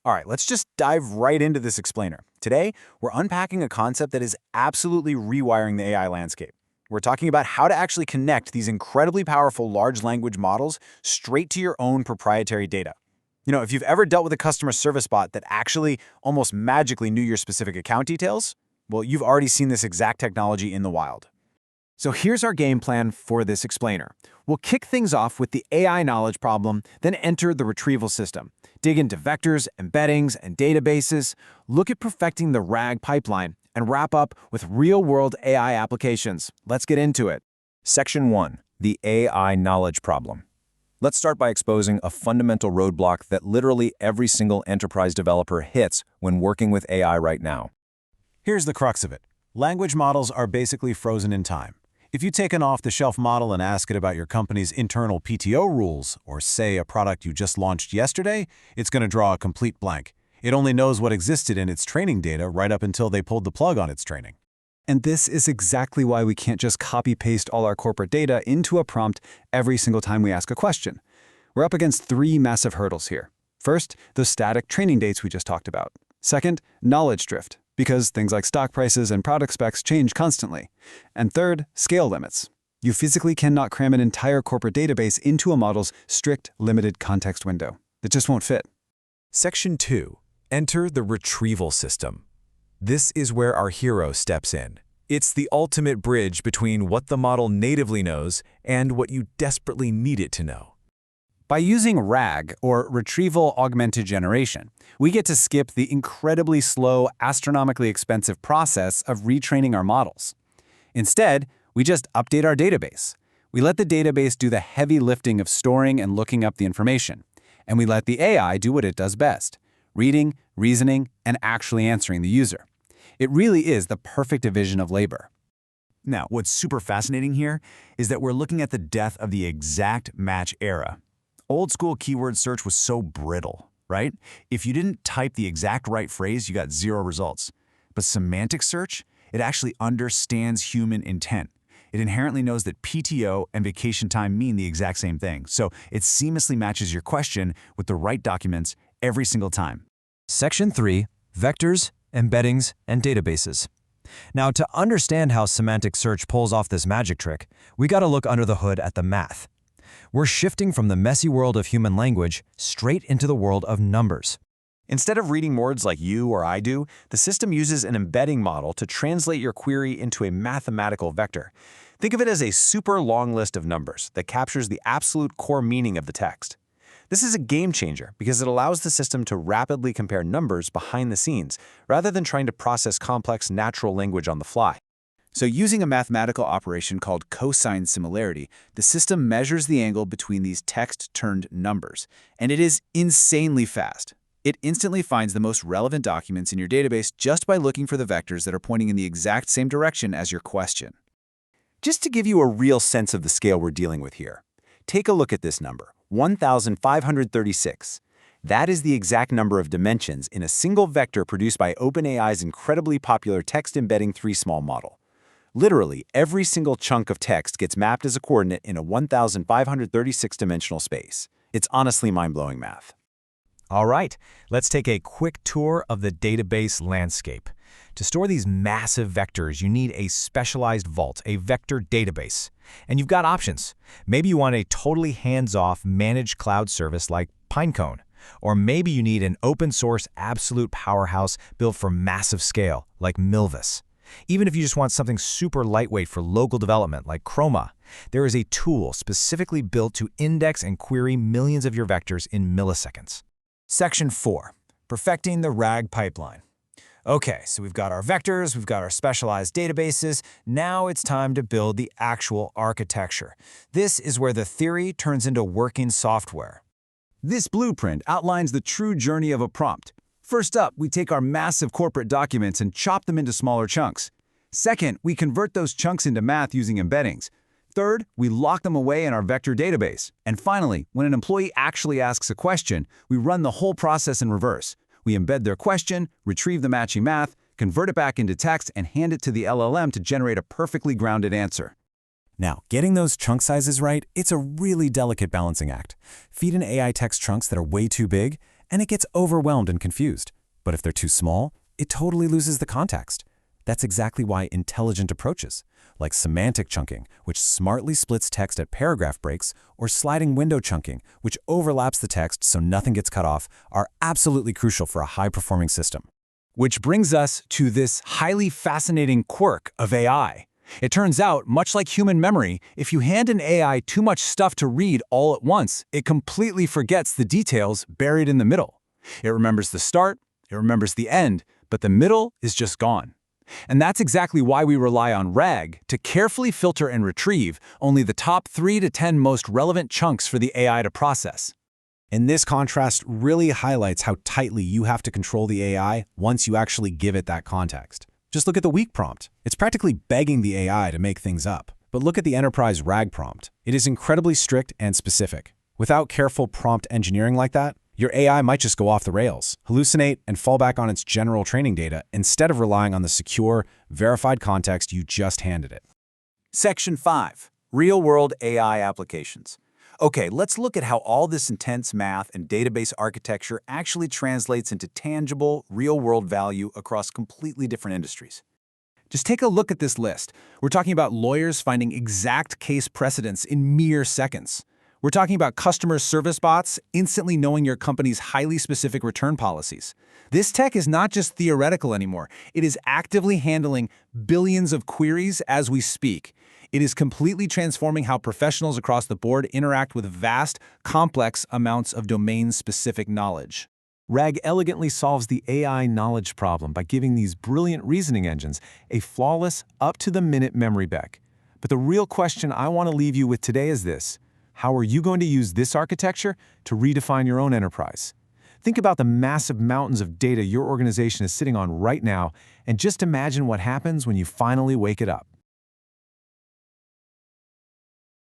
All right, let's just dive right into this explainer. Today, we're unpacking a concept that is absolutely rewiring the AI landscape. We're talking about how to actually connect these incredibly powerful large language models straight to your own proprietary data. If you've ever dealt with a customer service bot that actually almost magically knew your specific account details, well, you've already seen this exact technology in the wild. So here's our game plan for this explainer. We'll kick things off with the AI knowledge problem, then enter the retrieval system. Dig into vectors, embeddings, and databases, look at perfecting the RAG pipeline, and wrap up with real-world AI applications. Let's get into it. Section 1. The AI knowledge problem. Let's start by exposing a fundamental roadblock that literally every single enterprise developer hits when working with AI right now. Here's the crux of it. Language models are basically frozen in time. If you take an off-the-shelf model and ask it about your company's internal PTO rules, or say a product you just launched yesterday, it's going to draw a complete blank. It only knows what existed in its training data right up until they pulled the plug on its training. And this is exactly why we can't just copy-paste all our corporate data into a prompt every single time we ask a question. We're up against three massive hurdles here. First, the static training dates we just talked about. Second, knowledge drift, because things like stock prices and product specs change constantly. And third, scale limits. You physically cannot cram an entire corporate database into a model's strict, limited context window. It just won't fit. Section 2. Enter the retrieval system. This is where our hero steps in. It's the ultimate bridge between what the model natively knows and what you desperately need it to know. By using RAG, or Retrieval-Augmented Generation, we get to skip the incredibly slow, astronomically expensive process of retraining our models. Instead, we just update our database. We let the database do the heavy lifting of storing and looking up the information. And we let the AI do what it does best: reading, reasoning, and actually answering the user. It really is the perfect division of labor. Now, what's super fascinating here is that we're looking at the death of the exact match era. Old-school keyword search was so brittle, right? If you didn't type the exact right phrase, you got 0 results. But semantic search, it actually understands human intent. It inherently knows that PTO and vacation time mean the exact same thing, so it seamlessly matches your question with the right documents every single time. Section 3. Vectors, embeddings, and databases. Now, to understand how semantic search pulls off this magic trick, we got to look under the hood at the math. We're shifting from the messy world of human language straight into the world of numbers. Instead of reading words like you or I do, the system uses an embedding model to translate your query into a mathematical vector. Think of it as a super long list of numbers that captures the absolute core meaning of the text. This is a game changer because it allows the system to rapidly compare numbers behind the scenes, rather than trying to process complex natural language on the fly. So using a mathematical operation called cosine similarity, the system measures the angle between these text-turned numbers, and it is insanely fast. It instantly finds the most relevant documents in your database just by looking for the vectors that are pointing in the exact same direction as your question. Just to give you a real sense of the scale we're dealing with here, take a look at this number, 1,536. That is the exact number of dimensions in a single vector produced by OpenAI's incredibly popular text embedding 3-small model. Literally, every single chunk of text gets mapped as a coordinate in a 1,536-dimensional space. It's honestly mind-blowing math. All right, let's take a quick tour of the database landscape. To store these massive vectors, you need a specialized vault, a vector database. And you've got options. Maybe you want a totally hands-off managed cloud service like Pinecone. Or maybe you need an open-source absolute powerhouse built for massive scale like Milvus. Even if you just want something super lightweight for local development like Chroma, there is a tool specifically built to index and query millions of your vectors in milliseconds. Section 4. Perfecting the RAG pipeline. Okay, so we've got our vectors, we've got our specialized databases. Now it's time to build the actual architecture. This is where the theory turns into working software. This blueprint outlines the true journey of a prompt. First up, we take our massive corporate documents and chop them into smaller chunks. Second, we convert those chunks into math using embeddings. Third, we lock them away in our vector database. And finally, when an employee actually asks a question, we run the whole process in reverse. We embed their question, retrieve the matching math, convert it back into text, and hand it to the LLM to generate a perfectly grounded answer. Now, getting those chunk sizes right, it's a really delicate balancing act. Feed an AI text chunks that are way too big, and it gets overwhelmed and confused. But if they're too small, it totally loses the context. That's exactly why intelligent approaches, like semantic chunking, which smartly splits text at paragraph breaks, or sliding window chunking, which overlaps the text so nothing gets cut off, are absolutely crucial for a high-performing system. Which brings us to this highly fascinating quirk of AI. It turns out, much like human memory, if you hand an AI too much stuff to read all at once, it completely forgets the details buried in the middle. It remembers the start, it remembers the end, but the middle is just gone. And that's exactly why we rely on RAG to carefully filter and retrieve only the top 3 to 10 most relevant chunks for the AI to process. And this contrast really highlights how tightly you have to control the AI once you actually give it that context. Just look at the weak prompt. It's practically begging the AI to make things up. But look at the enterprise RAG prompt. It is incredibly strict and specific. Without careful prompt engineering like that, your AI might just go off the rails, hallucinate, and fall back on its general training data instead of relying on the secure, verified context you just handed it. Section 5. Real-world AI applications. Okay, let's look at how all this intense math and database architecture actually translates into tangible, real-world value across completely different industries. Just take a look at this list. We're talking about lawyers finding exact case precedents in mere seconds. We're talking about customer service bots instantly knowing your company's highly specific return policies. This tech is not just theoretical anymore. It is actively handling billions of queries as we speak. It is completely transforming how professionals across the board interact with vast, complex amounts of domain-specific knowledge. RAG elegantly solves the AI knowledge problem by giving these brilliant reasoning engines a flawless, up-to-the-minute memory bank. But the real question I want to leave you with today is this: how are you going to use this architecture to redefine your own enterprise? Think about the massive mountains of data your organization is sitting on right now, and just imagine what happens when you finally wake it up.